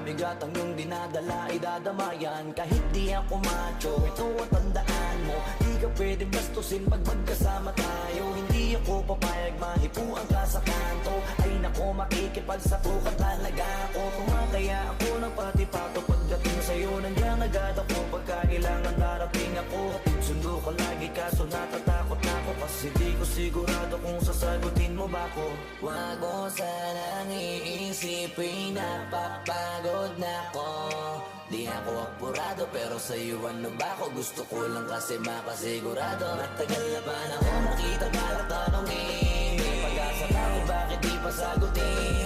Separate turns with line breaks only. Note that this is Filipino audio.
Mabigat ang iyong dinadala, idadamayan kahit di ako macho. Ito ang tandaan mo, di ka pwedeng bastusin pag magkasama tayo. Hindi ako papayag mahipuan ka sa kanto. Ay nako, makikipagsapo ka talaga ako. Tumataya ako ng patipato pagdating sa'yo. Nandiyan agad ako pagka kailangan darating ako. Hatid sundo ko lagi kaso natatakot na ako, kasi di ko sigurado kung sasagutin mo ba ko. Wag mo sanang iisipin napapagod na ako. Di ako apurado pero sa'yo ano ba ako? Gusto ko lang kasi makasigurado. Matagal na ba na ako nakita para tanongin? May pag-asa ba ako, bakit di pa sagutin?